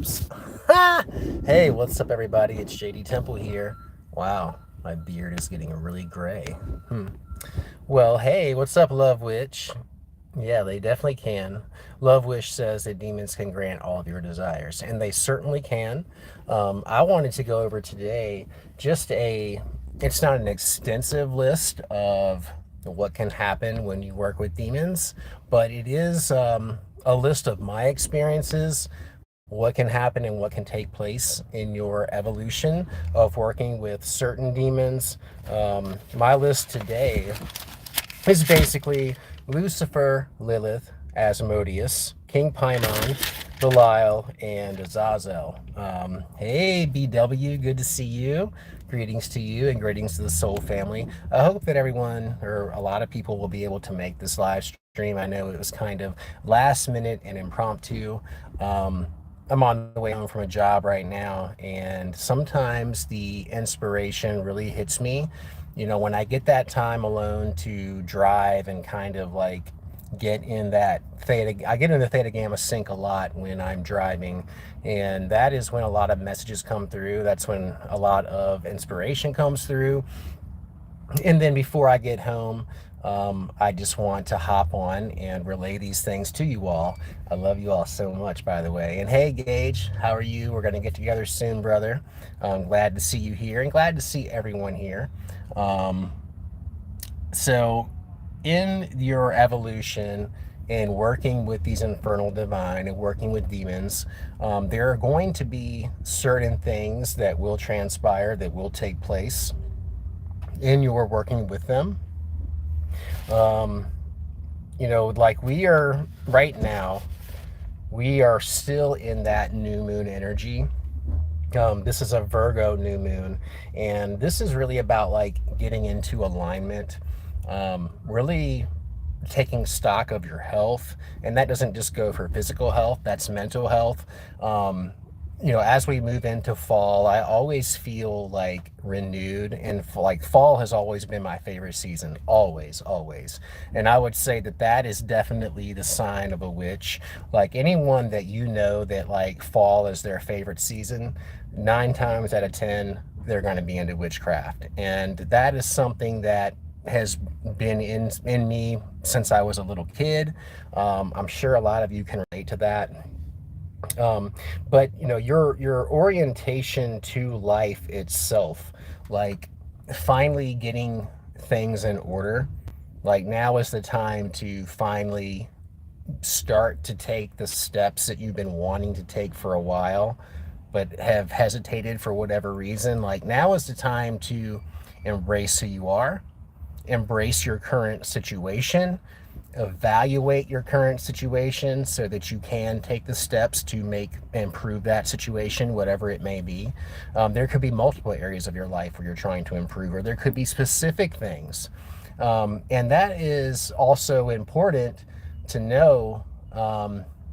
peeps. Hey, what's up, everybody? It's JD Temple here. Wow, my beard is getting really gray. Hmm. Well, hey, what's up, Love Witch? Yeah, they definitely can. Love Wish says that demons can grant all of your desires, and they certainly can. I wanted to go over today just it's not an extensive list of what can happen when you work with demons, but it is a list of my experiences, what can happen and what can take place in your evolution of working with certain demons. My list today is basically Lucifer, Lilith, Asmodeus, King Paimon, Belial, and Azazel. Hey, BW, good to see you. Greetings to you and greetings to the Soul family. I hope that everyone or a lot of people will be able to make this live stream. I know it was kind of last minute and impromptu. I'm on the way home from a job right now, and sometimes the inspiration really hits me. When I get that time alone to drive and kind of like get in that theta, I get in the theta gamma sync a lot when I'm driving, and that is when a lot of messages come through. That's when a lot of inspiration comes through. And then before I get home, I just want to hop on and relay these things to you all. I love you all so much, by the way. And hey, Gage, how are you? We're going to get together soon, brother. I'm glad to see you here and glad to see everyone here. Um, so, in your evolution and working with these infernal divine and working with demons, there are going to be certain things that will transpire, that will take place in your working with them. Um, like we are right now, we are still in that new moon energy. This is a Virgo new moon, and this is really about like getting into alignment, really taking stock of your health. And that doesn't just go for physical health, that's mental health. As we move into fall, I always feel like renewed, and like fall has always been my favorite season, always. And I would say that that is definitely the sign of a witch. Like anyone that that like fall is their favorite season, 9 times out of 10, they're going to be into witchcraft. And that is something that has been in me since I was a little kid. I'm sure a lot of you can relate to that. But your orientation to life itself, like finally getting things in order, like now is the time to finally start to take the steps that you've been wanting to take for a while but have hesitated for whatever reason. Like now is the time to embrace who you are, embrace your current situation, evaluate your current situation so that you can take the steps to make improve that situation, whatever it may be. There could be multiple areas of your life where you're trying to improve, or there could be specific things. And that is also important to know,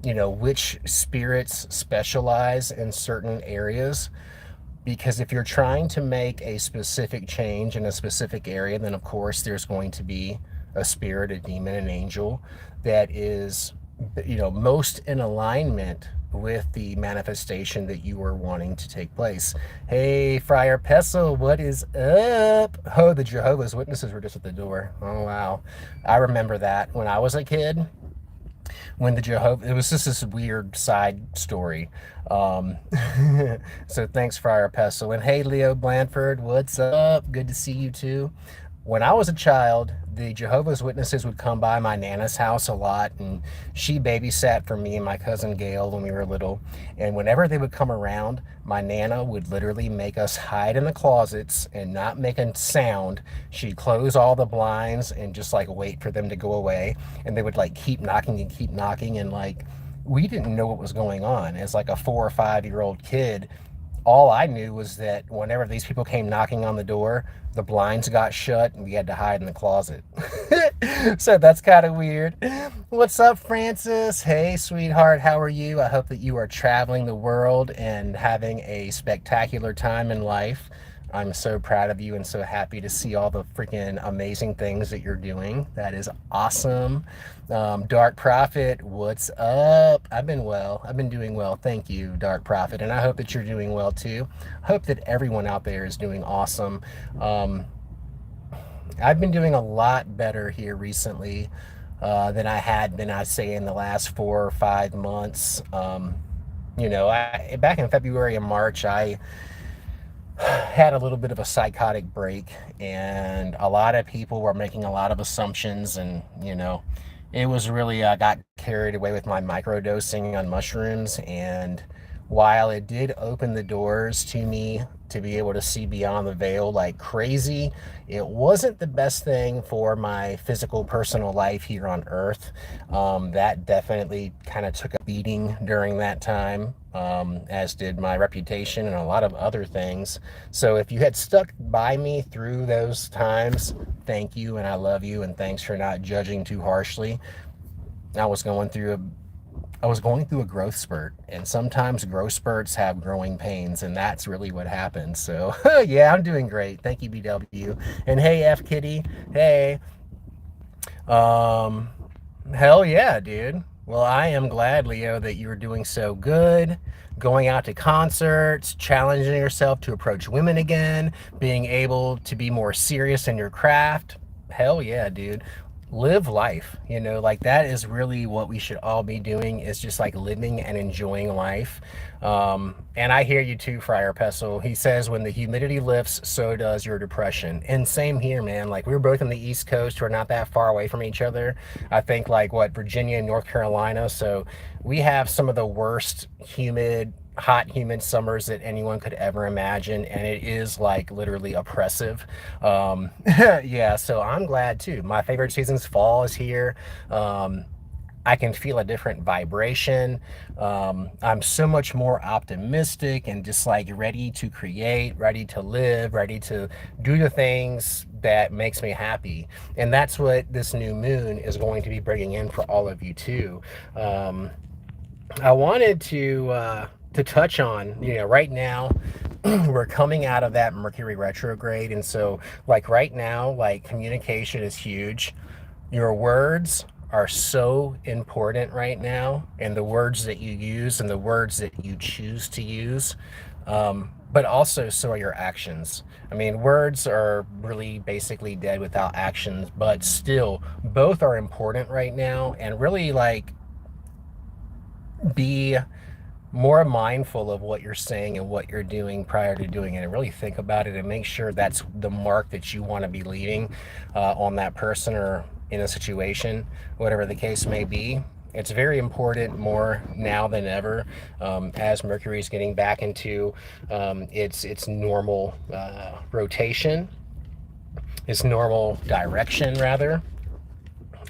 which spirits specialize in certain areas. Because if you're trying to make a specific change in a specific area, then of course there's going to be a spirit, a demon, an angel that is, most in alignment with the manifestation that you are wanting to take place. Hey, Friar Pestle, what is up? Oh, the Jehovah's Witnesses were just at the door. Oh, wow. I remember that when I was a kid. When it was just this weird side story. Um, so thanks, Friar Pestle. And hey, Leo Blanford, what's up? Good to see you too. When I was a child, the Jehovah's Witnesses would come by my Nana's house a lot, and she babysat for me and my cousin Gail when we were little. And whenever they would come around, my Nana would literally make us hide in the closets and not make a sound. She'd close all the blinds and just like wait for them to go away. And they would like keep knocking and keep knocking, and like we didn't know what was going on. As like a 4 or 5 year old kid, all I knew was that whenever these people came knocking on the door, the blinds got shut and we had to hide in the closet. So that's kind of weird. What's up, Francis? Hey, sweetheart, how are you? I hope that you are traveling the world and having a spectacular time in life. I'm so proud of you and so happy to see all the freaking amazing things that you're doing. That is awesome. Dark Prophet, what's up? I've been well. I've been doing well. Thank you, Dark Prophet. And I hope that you're doing well too. I hope that everyone out there is doing awesome. Um, I've been doing a lot better here recently than I had been, I'd say, in the last 4 or 5 months. Back in February and March, I had a little bit of a psychotic break, and a lot of people were making a lot of assumptions, and it was really got carried away with my microdosing on mushrooms. And while it did open the doors to me to be able to see beyond the veil like crazy, it wasn't the best thing for my physical personal life here on earth. That definitely kind of took a beating during that time, as did my reputation and a lot of other things. So if you had stuck by me through those times, thank you, and I love you, and thanks for not judging too harshly. I was going through a growth spurt, and sometimes growth spurts have growing pains, and that's really what happens. So yeah, I'm doing great. Thank you, BW. And hey, F Kitty. Hey. Um, Hell yeah, dude. Well, I am glad, Leo, that you're doing so good, going out to concerts, challenging yourself to approach women again, being able to be more serious in your craft. Hell yeah, dude. Live life, like that is really what we should all be doing, is just like living and enjoying life. And I hear you too, Friar Pestle. He says when the humidity lifts, so does your depression. And same here, man. Like, we're both on the East Coast. We're not that far away from each other. I think like Virginia and North Carolina. So we have some of the worst hot humid summers that anyone could ever imagine, and it is like literally oppressive. Yeah, so I'm glad too. My favorite season's fall is here. I can feel a different vibration. I'm so much more optimistic and just like ready to create, ready to live, ready to do the things that makes me happy. And that's what this new moon is going to be bringing in for all of you too. I wanted to touch on, right now we're coming out of that Mercury retrograde, and so like right now, like communication is huge. Your words are so important right now, and the words that you use and the words that you choose to use. But also, so are your actions. I mean, words are really basically dead without actions, but still, both are important right now. And really, like, be more mindful of what you're saying and what you're doing prior to doing it, and really think about it and make sure that's the mark that you want to be leaving on that person or in a situation, whatever the case may be. It's very important more now than ever, as Mercury is getting back into its normal rotation, its normal direction rather.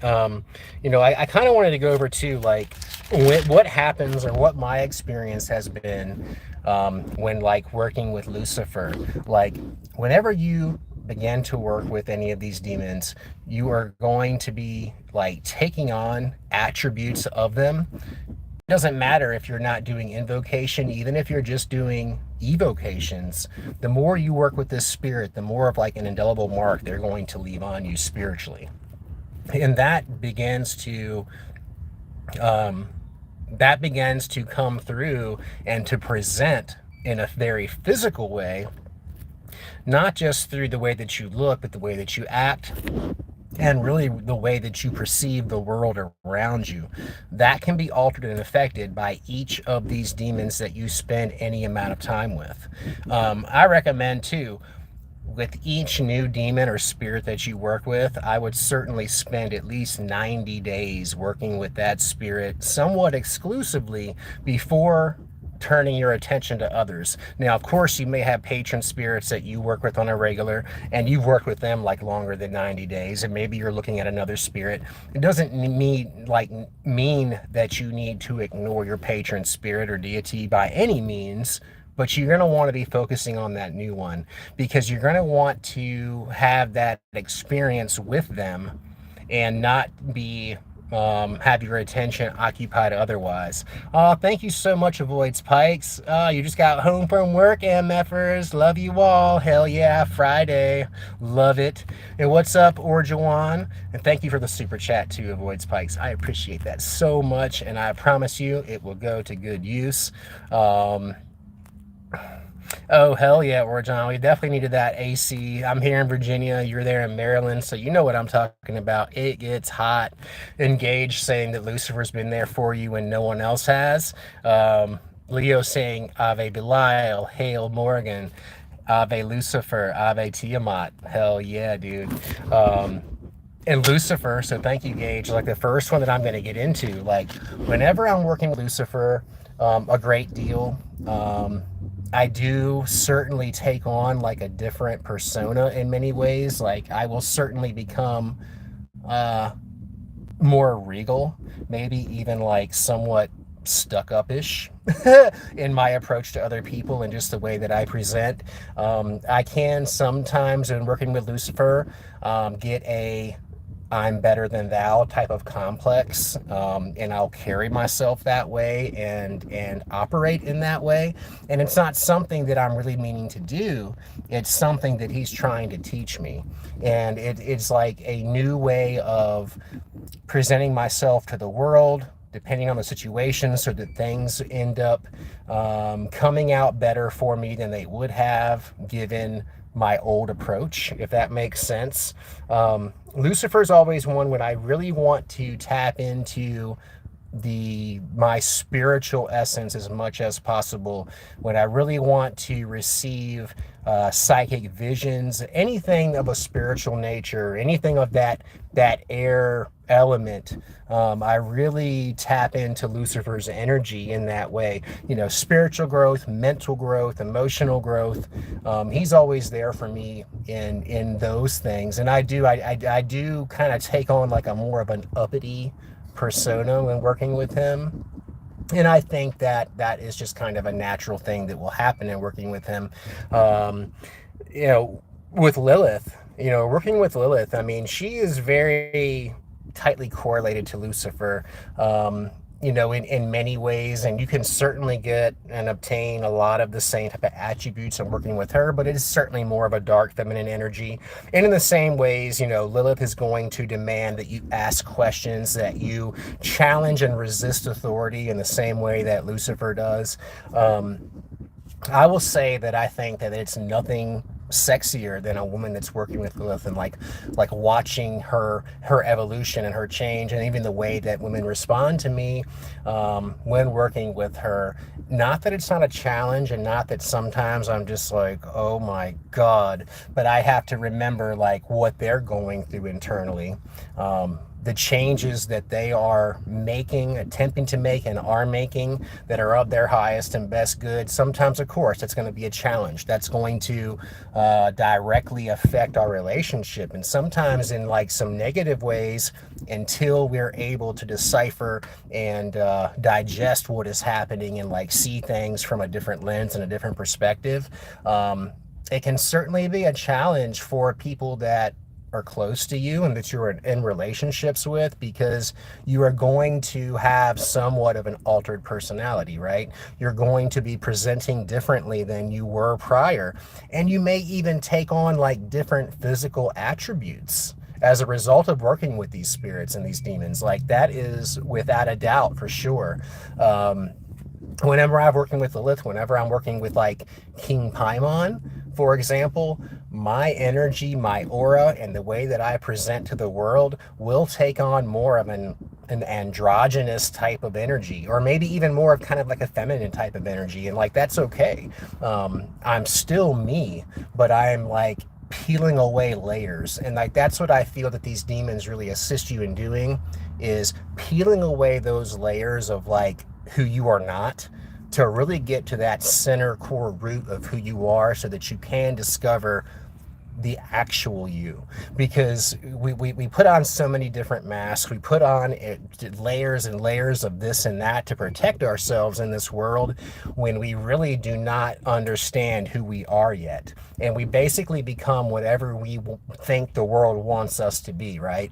I kind of wanted to go over too, like, what happens, or what my experience has been when like working with Lucifer. Like, whenever you begin to work with any of these demons, you are going to be like taking on attributes of them. It doesn't matter if you're not doing invocation, even if you're just doing evocations. The more you work with this spirit, the more of like an indelible mark they're going to leave on you spiritually. And that begins to come through and to present in a very physical way, not just through the way that you look, but the way that you act, and really the way that you perceive the world around you. That can be altered and affected by each of these demons that you spend any amount of time with. I recommend too, with each new demon or spirit that you work with, I would certainly spend at least 90 days working with that spirit somewhat exclusively before turning your attention to others. Now, of course, you may have patron spirits that you work with on a regular, and you've worked with them like longer than 90 days, and maybe you're looking at another spirit. It doesn't mean that you need to ignore your patron spirit or deity by any means, but you're going to want to be focusing on that new one, because you're going to want to have that experience with them and not be have your attention occupied otherwise. Thank you so much, Avoids Pikes. You just got home from work, MFers. Love you all. Hell yeah, Friday. Love it. And what's up, Orjawan? And thank you for the super chat too, Avoids Pikes. I appreciate that so much, and I promise you it will go to good use. Um, Oh, hell yeah, Orjon. We definitely needed that AC. I'm here in Virginia. You're there in Maryland. So you know what I'm talking about. It gets hot. Engage saying that Lucifer's been there for you and no one else has. Leo saying Ave Belial, Hail Morgan, Ave Lucifer, Ave Tiamat. Hell yeah, dude. And Lucifer, so thank you, Gage. Like the first one that I'm going to get into, like whenever I'm working with Lucifer, a great deal. I do certainly take on like a different persona in many ways. Like I will certainly become uh, more regal, maybe even like somewhat stuck up ish in my approach to other people and just the way that I present. I can sometimes, in working with Lucifer, get a I'm better than thou type of complex, and I'll carry myself that way and operate in that way. And it's not something that I'm really meaning to do. It's something that he's trying to teach me, and it's like a new way of presenting myself to the world, depending on the situation, so that things end up coming out better for me than they would have given my old approach, if that makes sense. Lucifer's always one when I really want to tap into my spiritual essence as much as possible, when I really want to receive psychic visions, anything of a spiritual nature, anything of that air element. I really tap into Lucifer's energy in that way. You know, spiritual growth, mental growth, emotional growth. He's always there for me in those things, and I do kind of take on like a more of an uppity persona when working with him. And I think that that is just kind of a natural thing that will happen in working with him. Um, you know, with Lilith, working with Lilith, I mean, she is very tightly correlated to Lucifer. In many ways, and you can certainly get and obtain a lot of the same type of attributes in working with her, but it is certainly more of a dark feminine energy. And in the same ways, Lilith is going to demand that you ask questions, that you challenge and resist authority in the same way that Lucifer does. I will say that I think that it's nothing sexier than a woman that's working with Lilith, and like watching her evolution and her change, and even the way that women respond to me when working with her. Not that it's not a challenge, and not that sometimes I'm just like, oh my God, but I have to remember like what they're going through internally. The changes that they are making, attempting to make, and are making, that are of their highest and best good. Sometimes, of course, it's going to be a challenge. That's going to directly affect our relationship, and sometimes in like some negative ways, until we're able to decipher and digest what is happening and like see things from a different lens and a different perspective. It can certainly be a challenge for people that are close to you and that you're in relationships with, because you are going to have somewhat of an altered personality, right? You're going to be presenting differently than you were prior, and you may even take on like different physical attributes as a result of working with these spirits and these demons. Like that is without a doubt, for sure. Whenever I'm working with Lilith, whenever I'm working with like King Paimon, for example, my energy, my aura, and the way that I present to the world will take on more of an androgynous type of energy, or maybe even more of kind of like a feminine type of energy. And like, that's okay. I'm still me, but I'm like peeling away layers. And like, that's what I feel that these demons really assist you in doing, is peeling away those layers of like who you are not, to really get to that center core root of who you are, so that you can discover the actual you. Because we put on so many different masks, we put on layers and layers of this and that to protect ourselves in this world, when we really do not understand who we are yet, and we basically become whatever we think the world wants us to be, right?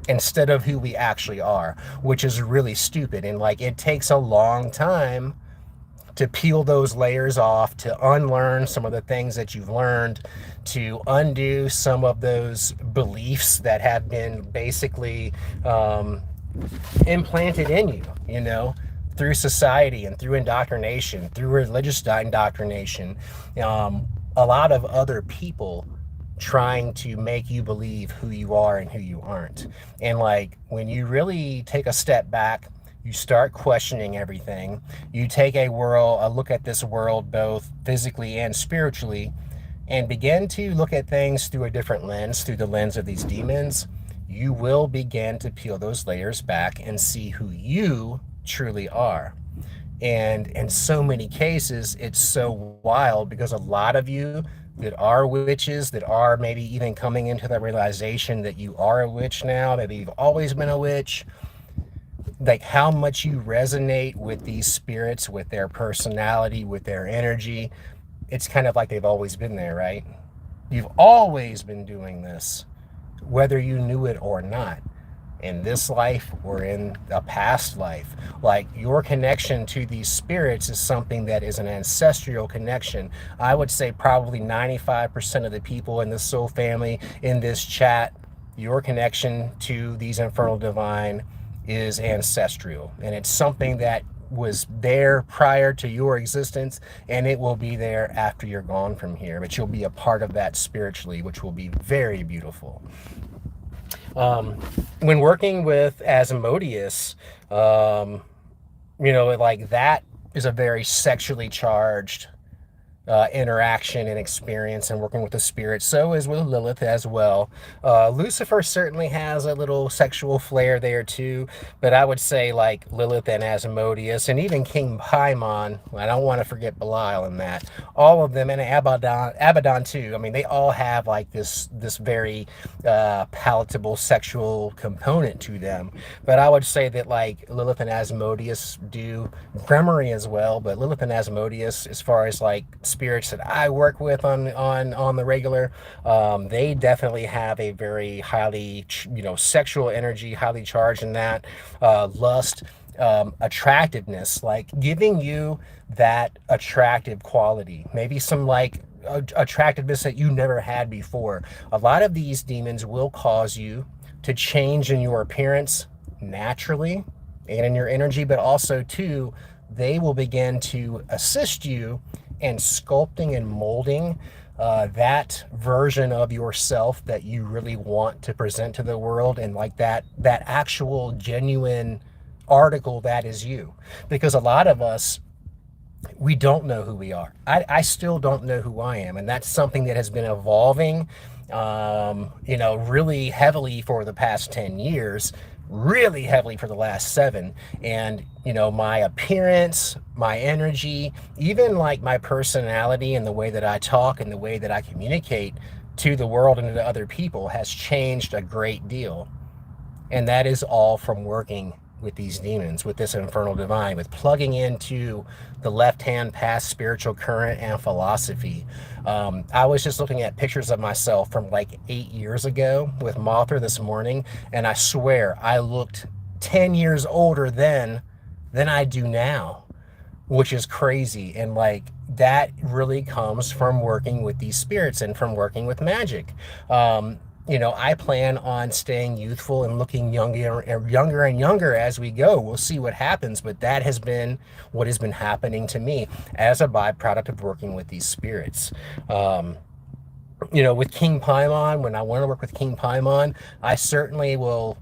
instead of who we actually are, which is really stupid. And like, it takes a long time to peel those layers off, to unlearn some of the things that you've learned, to undo some of those beliefs that have been basically implanted in you, through society and through indoctrination, through religious indoctrination, a lot of other people trying to make you believe who you are and who you aren't. And like, when you really take a step back, you start questioning everything. You take a look at this world, both physically and spiritually, and begin to look at things through a different lens, through the lens of these demons. You will begin to peel those layers back and see who you truly are. And in so many cases, it's so wild because a lot of you that are witches, that are maybe even coming into the realization that you are a witch now, that you've always been a witch, like how much you resonate with these spirits, with their personality, with their energy. It's kind of like they've always been there, right? You've always been doing this, whether you knew it or not, in this life or in a past life. Like, your connection to these spirits is something that is an ancestral connection. I would say probably 95% of the people in the soul family in this chat, your connection to these infernal divine is ancestral, and it's something that was there prior to your existence, and it will be there after you're gone from here, but you'll be a part of that spiritually, which will be very beautiful. When working with Asmodeus, like, that is a very sexually charged interaction and experience and working with the spirit. So is with Lilith as well. Lucifer certainly has a little sexual flair there too, but I would say like Lilith and Asmodeus and even King Paimon, I don't want to forget Belial in that, all of them, and Abaddon too. I mean, they all have like this very palatable sexual component to them. But I would say that like Lilith and Asmodeus do, Gremory as well, but Lilith and Asmodeus, as far as like spirits that I work with on the regular, they definitely have a very highly sexual energy, highly charged in that, lust, attractiveness, like giving you that attractive quality, maybe some like attractiveness that you never had before. A lot of these demons will cause you to change in your appearance naturally and in your energy, but also too, they will begin to assist you in sculpting and molding that version of yourself that you really want to present to the world, and like that actual genuine article that is you. Because a lot of us, we don't know who we are. I still don't know who I am, and that's something that has been evolving really heavily for the past 10 years, really heavily for the last 7. And my appearance, my energy, even like my personality and the way that I talk and the way that I communicate to the world and to other people has changed a great deal. And that is all from working with these demons, with this infernal divine, with plugging into the left-hand path spiritual current and philosophy. I was just looking at pictures of myself from like 8 years ago with Mothra this morning, and I swear I looked 10 years older then than I do now, which is crazy. And like, that really comes from working with these spirits and from working with Magick. I plan on staying youthful and looking younger and younger as we go. We'll see what happens, but that has been what has been happening to me as a byproduct of working with these spirits. With King Paimon, when I want to work with King Paimon, I certainly will,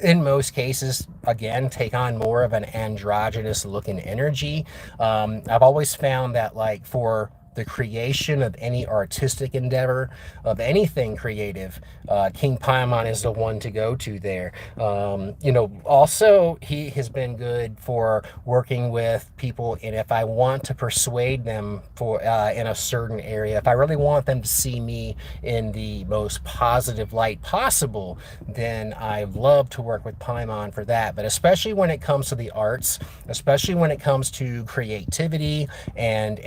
in most cases, again, take on more of an androgynous looking energy. I've always found that like for the creation of any artistic endeavor, of anything creative, King Paimon is the one to go to there. Also, he has been good for working with people, and if I want to persuade them for in a certain area, if I really want them to see me in the most positive light possible, then I love to work with Paimon for that. But especially when it comes to the arts, especially when it comes to creativity and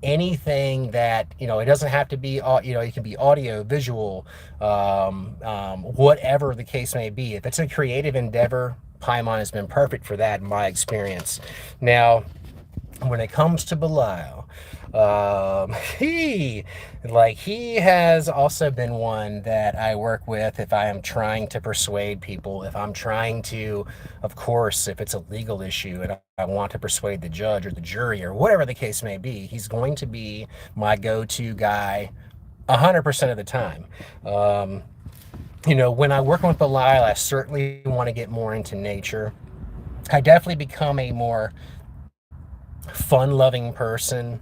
anything that, it doesn't have to be, it can be audio, visual, whatever the case may be. If it's a creative endeavor, Paimon has been perfect for that in my experience. Now, when it comes to Belial, he he has also been one that I work with if I am trying to persuade people, if I'm trying to, of course, if it's a legal issue and I want to persuade the judge or the jury or whatever the case may be, he's going to be my go-to guy 100% of the time. When I work with Belial, I certainly want to get more into nature. I definitely become a more fun-loving person,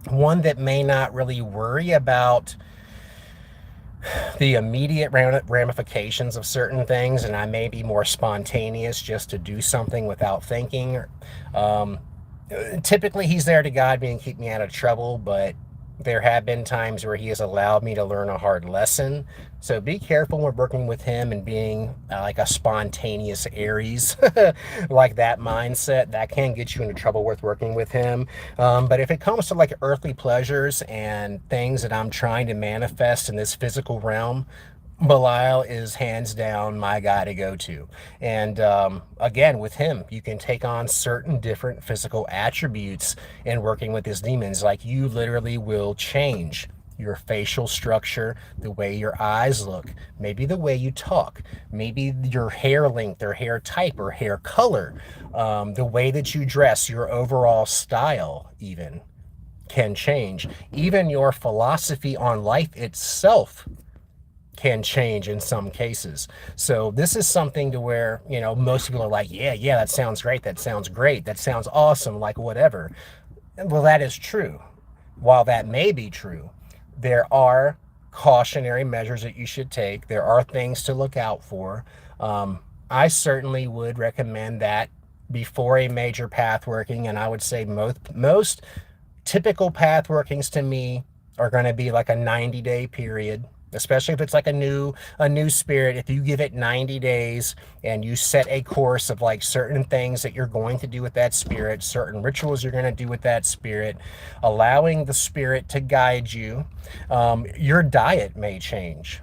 one that may not really worry about the immediate ramifications of certain things, and I may be more spontaneous just to do something without thinking. Um, Typically, he's there to guide me and keep me out of trouble, but there have been times where he has allowed me to learn a hard lesson. So be careful when working with him and being like a spontaneous Aries, like that mindset. That can get you into trouble with working with him. But if it comes to like earthly pleasures and things that I'm trying to manifest in this physical realm, Belial is hands down my guy to go to. And again, with him, you can take on certain different physical attributes in working with his demons. Like you literally will change your facial structure, the way your eyes look, maybe the way you talk, maybe your hair length or hair type or hair color, the way that you dress, your overall style even can change. Even your philosophy on life itself can change in some cases. So this is something to where, most people are like, yeah, that sounds great. That sounds great. That sounds awesome. Like whatever. Well, that is true. While that may be true, there are cautionary measures that you should take. There are things to look out for. I certainly would recommend that before a major path working. And I would say most typical path workings to me are going to be like a 90-day period, especially if it's like a new spirit. If you give it 90 days and you set a course of like certain things that you're going to do with that spirit, certain rituals you're going to do with that spirit, allowing the spirit to guide you. Your diet may change,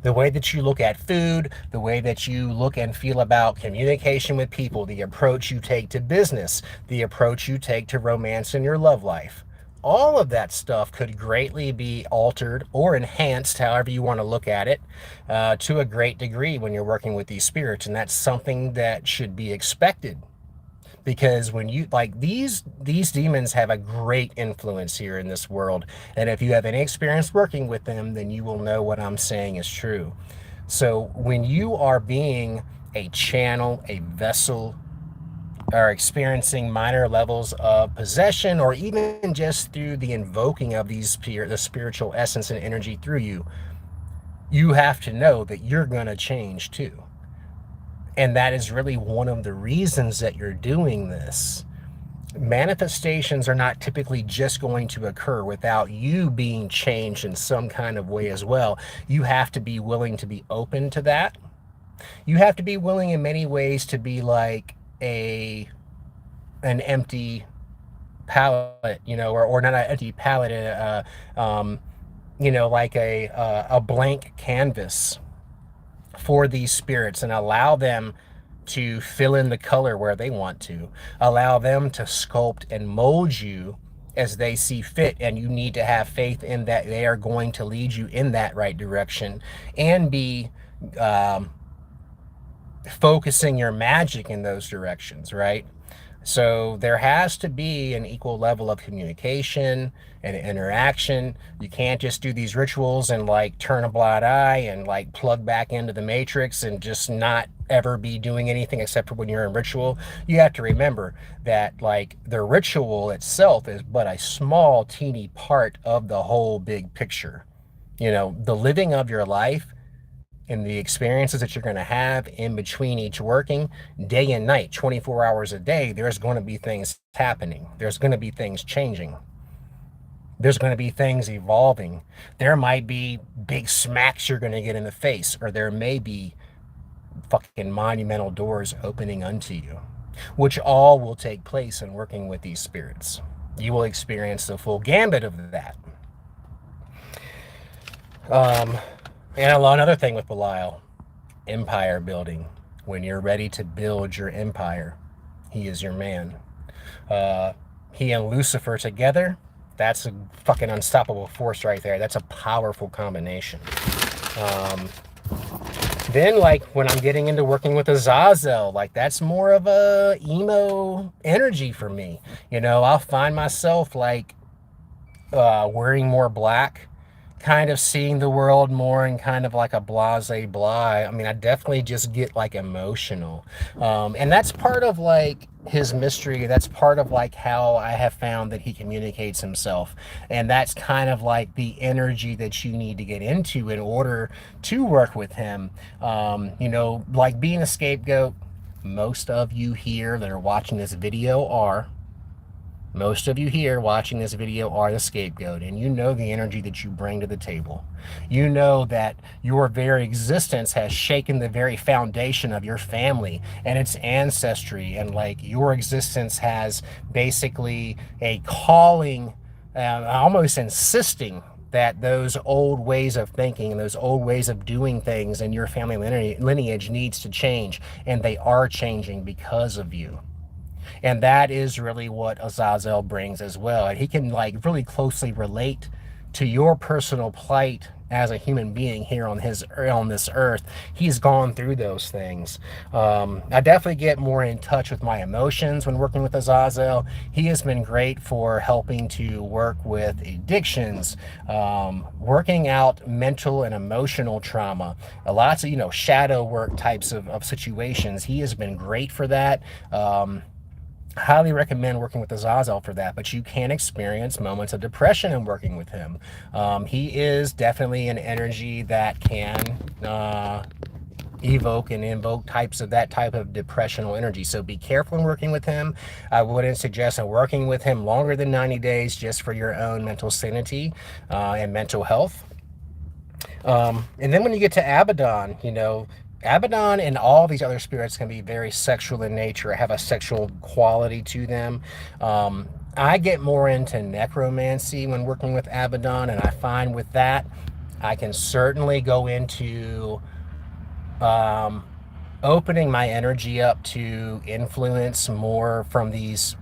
the way that you look at food, the way that you look and feel about communication with people, the approach you take to business, the approach you take to romance in your love life. All of that stuff could greatly be altered or enhanced, however you want to look at it, to a great degree when you're working with these spirits. And that's something that should be expected. Because when you like these demons have a great influence here in this world. And if you have any experience working with them, then you will know what I'm saying is true. So when you are being a channel, a vessel, are experiencing minor levels of possession, or even just through the invoking of the spiritual essence and energy through you, you have to know that you're going to change too. And that is really one of the reasons that you're doing this. Manifestations are not typically just going to occur without you being changed in some kind of way as well. You have to be willing to be open to that. You have to be willing in many ways to be like an empty palette, or not an empty palette, like a blank canvas for these spirits, and allow them to fill in the color where they want to, allow them to sculpt and mold you as they see fit. And you need to have faith in that they are going to lead you in that right direction, and be focusing your magic in those directions, right? So there has to be an equal level of communication and interaction. You can't just do these rituals and like turn a blind eye and like plug back into the matrix and just not ever be doing anything except for when you're in ritual. You have to remember that like the ritual itself is but a small teeny part of the whole big picture. The living of your life and the experiences that you're going to have in between each working, day and night, 24 hours a day, there's going to be things happening. There's going to be things changing. There's going to be things evolving. There might be big smacks you're going to get in the face, or there may be fucking monumental doors opening unto you, which all will take place in working with these spirits. You will experience the full gambit of that. Um, and another thing with Belial, empire building. When you're ready to build your empire, he is your man. Uh, he and Lucifer together, that's a fucking unstoppable force right there. That's a powerful combination. Um, then, like, when I'm getting into working with Azazel, like, that's more of a emo energy for me. You know, I'll find myself, like, wearing more black, kind of seeing the world more in kind of like a blase blah. I mean, I definitely just get like emotional. And that's part of like his mystery. That's part of like how I have found that he communicates himself. And that's kind of like the energy that you need to get into in order to work with him. You know, like being a scapegoat, most of you here that are watching this video are. Most of you here watching this video are the scapegoat, and you know the energy that you bring to the table. You know that your very existence has shaken the very foundation of your family and its ancestry, and like your existence has basically a calling, almost insisting that those old ways of thinking and those old ways of doing things in your family lineage needs to change, and they are changing because of you. And that is really what Azazel brings as well. And he can like really closely relate to your personal plight as a human being here on this earth. He's gone through those things. I definitely get more in touch with my emotions when working with Azazel. He has been great for helping to work with addictions, working out mental and emotional trauma, lots of, you know, shadow work types of situations. He has been great for that. Highly recommend working with Azazel for that, but you can experience moments of depression in working with him. He is definitely an energy that can evoke and invoke types of that type of depressional energy. So be careful in working with him. I wouldn't suggest working with him longer than 90 days just for your own mental sanity and mental health. And then when you get to Abaddon, you know, Abaddon and all these other spirits can be very sexual in nature, have a sexual quality to them. I get more into necromancy when working with Abaddon, and I find with that, I can certainly go into opening my energy up to influence more from these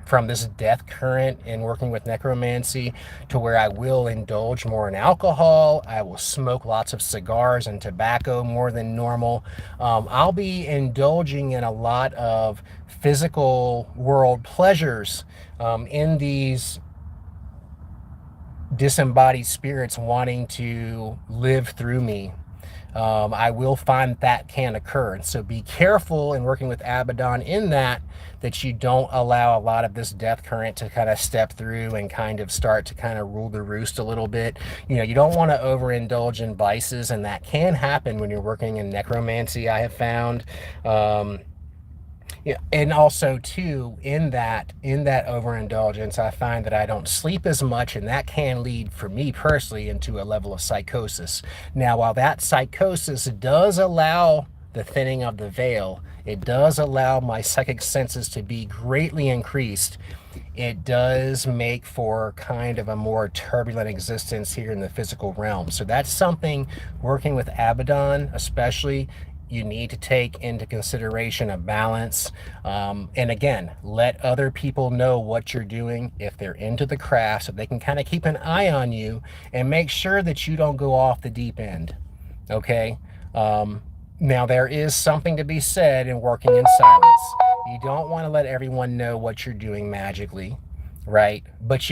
from this death current in working with necromancy, to where I will indulge more in alcohol. I will smoke lots of cigars and tobacco more than normal. I'll be indulging in a lot of physical world pleasures in these disembodied spirits wanting to live through me. I will find that can occur. And so be careful in working with Abaddon in that you don't allow a lot of this death current to kind of step through and kind of start to kind of rule the roost a little bit. You know, you don't want to overindulge in vices, and that can happen when you're working in necromancy, I have found. Yeah, and also too, in that overindulgence, I find that I don't sleep as much, and that can lead, for me personally, into a level of psychosis. Now, while that psychosis does allow the thinning of the veil, it does allow my psychic senses to be greatly increased. It does make for kind of a more turbulent existence here in the physical realm. So that's something, working with Abaddon especially, you need to take into consideration a balance. And again, let other people know what you're doing if they're into the craft, so they can kind of keep an eye on you and make sure that you don't go off the deep end. Okay? Now, there is something to be said in working in silence. You don't want to let everyone know what you're doing magically, right? But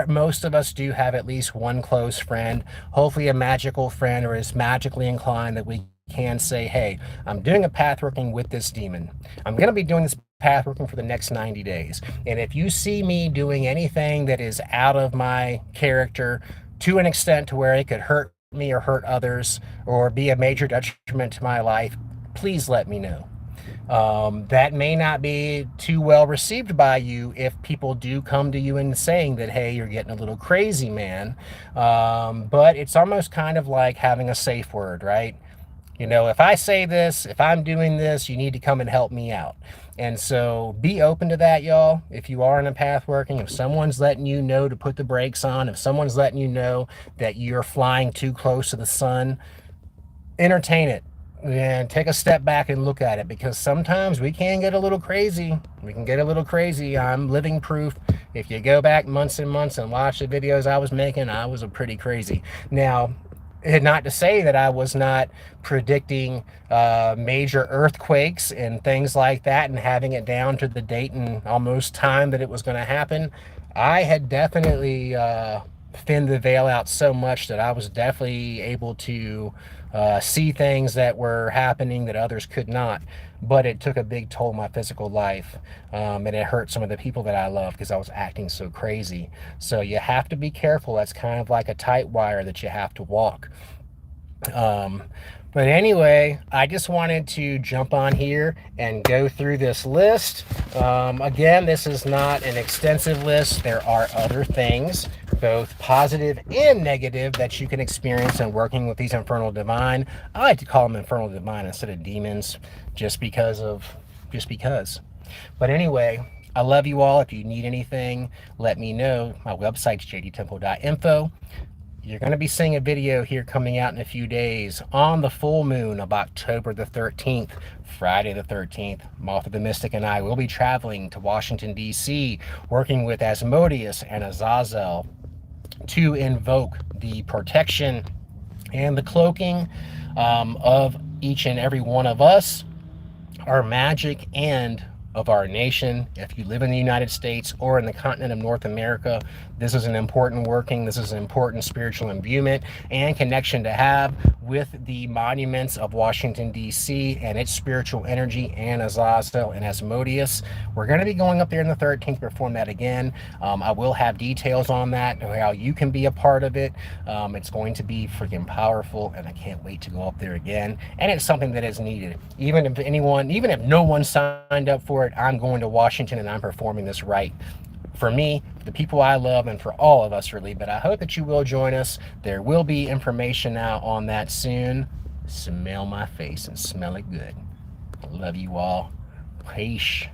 most of us do have at least one close friend, hopefully a magical friend, or is magically inclined, that we can say, hey, I'm doing a path working with this demon. I'm going to be doing this path working for the next 90 days. And if you see me doing anything that is out of my character to an extent to where it could hurt me or hurt others or be a major detriment to my life, please let me know. That may not be too well received by you if people do come to you and saying that, hey, you're getting a little crazy, man. But it's almost kind of like having a safe word, right? You know, if I say this, if I'm doing this, you need to come and help me out. And so be open to that, y'all. If you are in a path working, if someone's letting you know to put the brakes on, if someone's letting you know that you're flying too close to the sun, entertain it and take a step back and look at it, because sometimes we can get a little crazy. We can get a little crazy. I'm living proof. If you go back months and months and watch the videos I was making, I was a pretty crazy. Now, not to say that I was not predicting major earthquakes and things like that and having it down to the date and almost time that it was going to happen. I had definitely thinned the veil out so much that I was definitely able to see things that were happening that others could not. But it took a big toll on my physical life, and it hurt some of the people that I love because I was acting so crazy. So you have to be careful. That's kind of like a tight wire that you have to walk. But anyway, I just wanted to jump on here and go through this list. Again, this is not an extensive list. There are other things, both positive and negative, that you can experience in working with these Infernal Divine. I like to call them Infernal Divine instead of demons, just because. But anyway, I love you all. If you need anything, let me know. My website's jdtemple.info. You're going to be seeing a video here coming out in a few days on the full moon of October the 13th, Friday the 13th. Martha the Mystic and I will be traveling to Washington, D.C., working with Asmodeus and Azazel to invoke the protection and the cloaking of each and every one of us, our magic, and of our nation. If you live in the United States or in the continent of North America, this is an important working, this is an important spiritual imbuement and connection to have with the monuments of Washington, D.C. and its spiritual energy, and Azazel and Asmodeus. We're going to be going up there on the 13th to perform that again. I will have details on that, how you can be a part of it. It's going to be freaking powerful, and I can't wait to go up there again. And it's something that is needed. Even if no one signed up for it, I'm going to Washington and I'm performing this right. For me, the people I love, and for all of us really, but I hope that you will join us. There will be information out on that soon. Smell my face and smell it good. I love you all. Peace.